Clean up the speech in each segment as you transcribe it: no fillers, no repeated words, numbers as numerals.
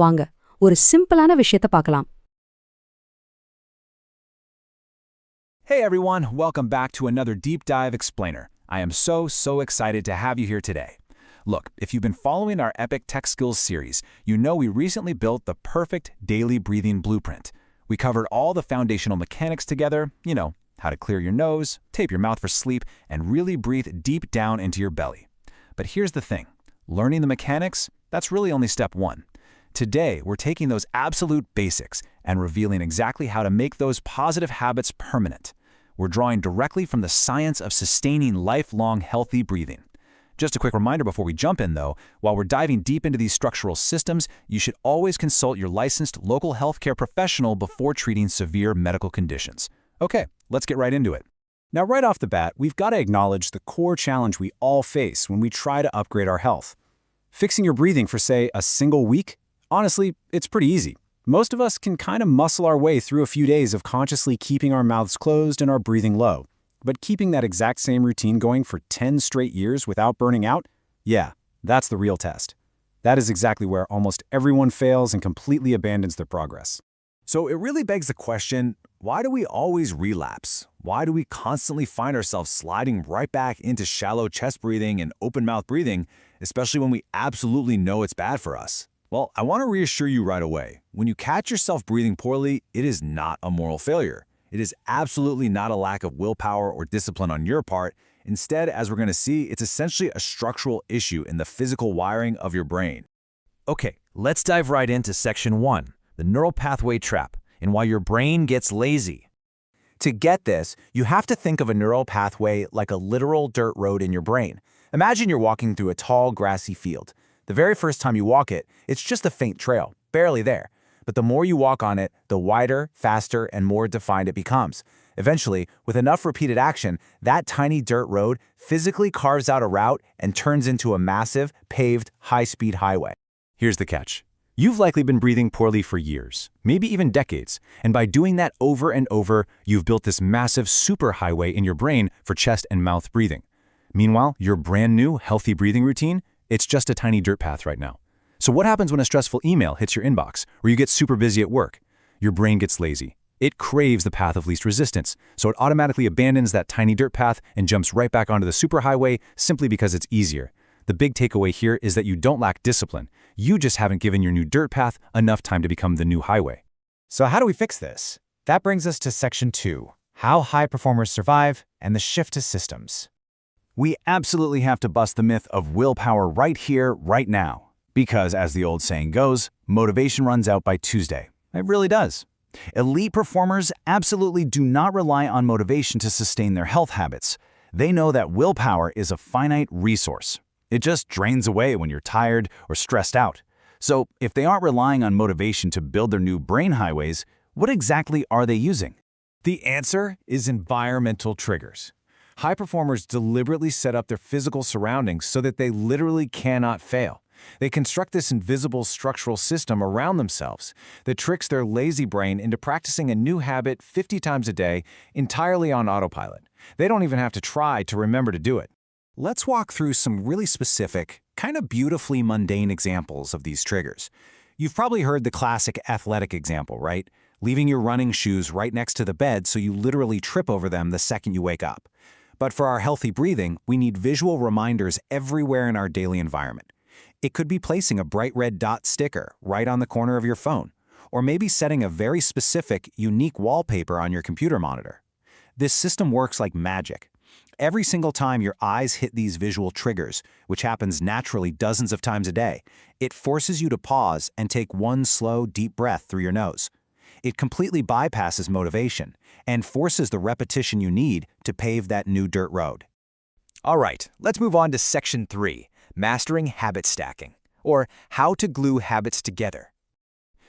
வாங்க ஒரு சிம்பிளான விஷயத்தை பார்க்கலாம். Hey everyone, welcome back to another Deep Dive Explainer. I am so excited to have you here today. Look, if you've been following our Epic Tech Skills series, you know we recently built the perfect daily breathing blueprint. We covered all the foundational mechanics together, how to clear your nose, tape your mouth for sleep, and really breathe deep down into your belly. But here's the thing, learning the mechanics, that's really only step one. Today, we're taking those absolute basics and revealing exactly how to make those positive habits permanent. We're drawing directly from the science of sustaining lifelong healthy breathing. Just a quick reminder before we jump in though, while we're diving deep into these structural systems, you should always consult your licensed local healthcare professional before treating severe medical conditions. Okay, let's get right into it. Now right off the bat, we've got to acknowledge the core challenge we all face when we try to upgrade our health. Fixing your breathing for, say, a single week? Honestly, it's pretty easy. Most of us can kind of muscle our way through a few days of consciously keeping our mouths closed and our breathing low. But keeping that exact same routine going for 10 straight years without burning out? Yeah, that's the real test. That is exactly where almost everyone fails and completely abandons their progress. So it really begs the question, why do we always relapse? Why do we constantly find ourselves sliding right back into shallow chest breathing and open mouth breathing, especially when we absolutely know it's bad for us? Well, I want to reassure you right away. When you catch yourself breathing poorly, it is not a moral failure. It is absolutely not a lack of willpower or discipline on your part. Instead, as we're going to see, it's essentially a structural issue in the physical wiring of your brain. Okay, let's dive right into section 1, the neural pathway trap, and why your brain gets lazy. To get this, you have to think of a neural pathway like a literal dirt road in your brain. Imagine you're walking through a tall, grassy field. The very first time you walk it, it's just a faint trail, barely there. But the more you walk on it, the wider, faster, and more defined it becomes. Eventually, with enough repeated action, that tiny dirt road physically carves out a route and turns into a massive, paved, high-speed highway. Here's the catch. You've likely been breathing poorly for years, maybe even decades, and by doing that over and over, you've built this massive superhighway in your brain for chest and mouth breathing. Meanwhile, your brand new, healthy breathing routine, it's just a tiny dirt path right now. So what happens when a stressful email hits your inbox, or you get super busy at work? Your brain gets lazy. It craves the path of least resistance, so it automatically abandons that tiny dirt path and jumps right back onto the superhighway simply because it's easier. The big takeaway here is that you don't lack discipline. You just haven't given your new dirt path enough time to become the new highway. So how do we fix this? That brings us to section 2, how high performers survive and the shift to systems. We absolutely have to bust the myth of willpower right here, right now. Because, as the old saying goes, motivation runs out by Tuesday. It really does. Elite performers absolutely do not rely on motivation to sustain their health habits. They know that willpower is a finite resource. It just drains away when you're tired or stressed out. So, if they aren't relying on motivation to build their new brain highways, what exactly are they using? The answer is environmental triggers. High performers deliberately set up their physical surroundings so that they literally cannot fail. They construct this invisible structural system around themselves that tricks their lazy brain into practicing a new habit 50 times a day entirely on autopilot. They don't even have to try to remember to do it. Let's walk through some really specific, kind of beautifully mundane examples of these triggers. You've probably heard the classic athletic example, right? Leaving your running shoes right next to the bed so you literally trip over them the second you wake up. But for our healthy breathing, we need visual reminders everywhere in our daily environment. It could be placing a bright red dot sticker right on the corner of your phone, or maybe setting a very specific, unique wallpaper on your computer monitor. This system works like magic. Every single time your eyes hit these visual triggers, which happens naturally dozens of times a day, it forces you to pause and take one slow, deep breath through your nose. It completely bypasses motivation and forces the repetition you need to pave that new dirt road. All right, let's move on to section 3, mastering habit stacking, or how to glue habits together.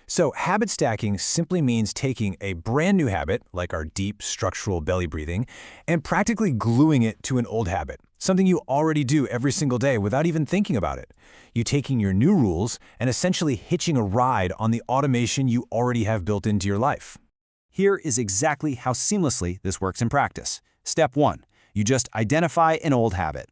So habit stacking simply means taking a brand new habit, like our deep structural belly breathing, and practically gluing it to an old habit, something you already do every single day without even thinking about it. You taking your new rules and essentially hitching a ride on the automation you already have built into your life. Here is exactly how seamlessly this works in practice. Step 1. You just identify an old habit.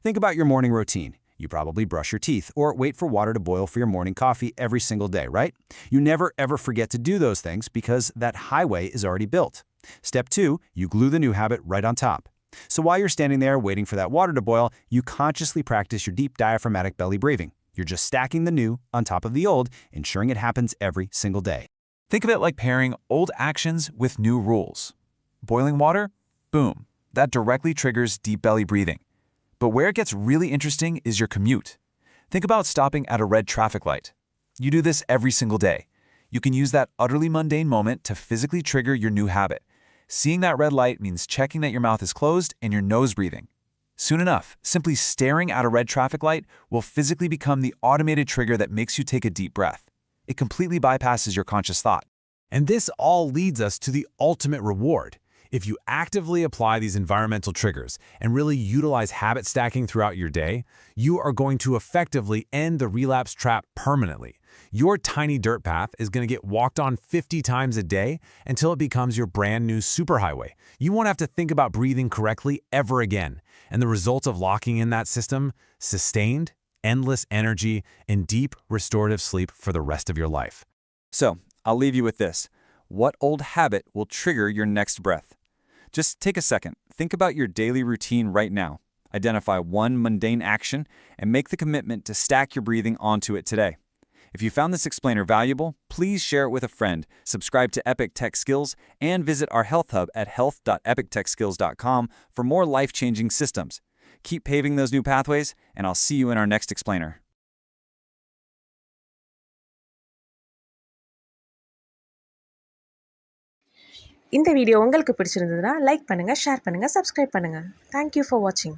Think about your morning routine. You probably brush your teeth or wait for water to boil for your morning coffee every single day, right? You never ever forget to do those things because that highway is already built. Step 2, you glue the new habit right on top. So while you're standing there waiting for that water to boil, you consciously practice your deep diaphragmatic belly breathing. You're just stacking the new on top of the old, ensuring it happens every single day. Think of it like pairing old actions with new rules. Boiling water? Boom. That directly triggers deep belly breathing. But where it gets really interesting is your commute. Think about stopping at a red traffic light. You do this every single day. You can use that utterly mundane moment to physically trigger your new habit. Seeing that red light means checking that your mouth is closed and your nose breathing. Soon enough, simply staring at a red traffic light will physically become the automated trigger that makes you take a deep breath. It completely bypasses your conscious thought. And this all leads us to the ultimate reward. If you actively apply these environmental triggers and really utilize habit stacking throughout your day, you are going to effectively end the relapse trap permanently. Your tiny dirt path is going to get walked on 50 times a day until it becomes your brand new superhighway. You won't have to think about breathing correctly ever again. And the result of locking in that system, sustained, endless energy, and deep restorative sleep for the rest of your life. So, I'll leave you with this. What old habit will trigger your next breath? Just take a second. Think about your daily routine right now. Identify one mundane action and make the commitment to stack your breathing onto it today. If you found this explainer valuable, please share it with a friend, subscribe to Epic Tech Skills, and visit our Health Hub at health.epictechskills.com for more life-changing systems. Keep paving those new pathways, and I'll see you in our next explainer. இந்த video உங்களுக்கு பிடிச்சிருந்ததுன்னா like பண்ணுங்க, share பண்ணுங்க, subscribe பண்ணுங்க. Thank you for watching.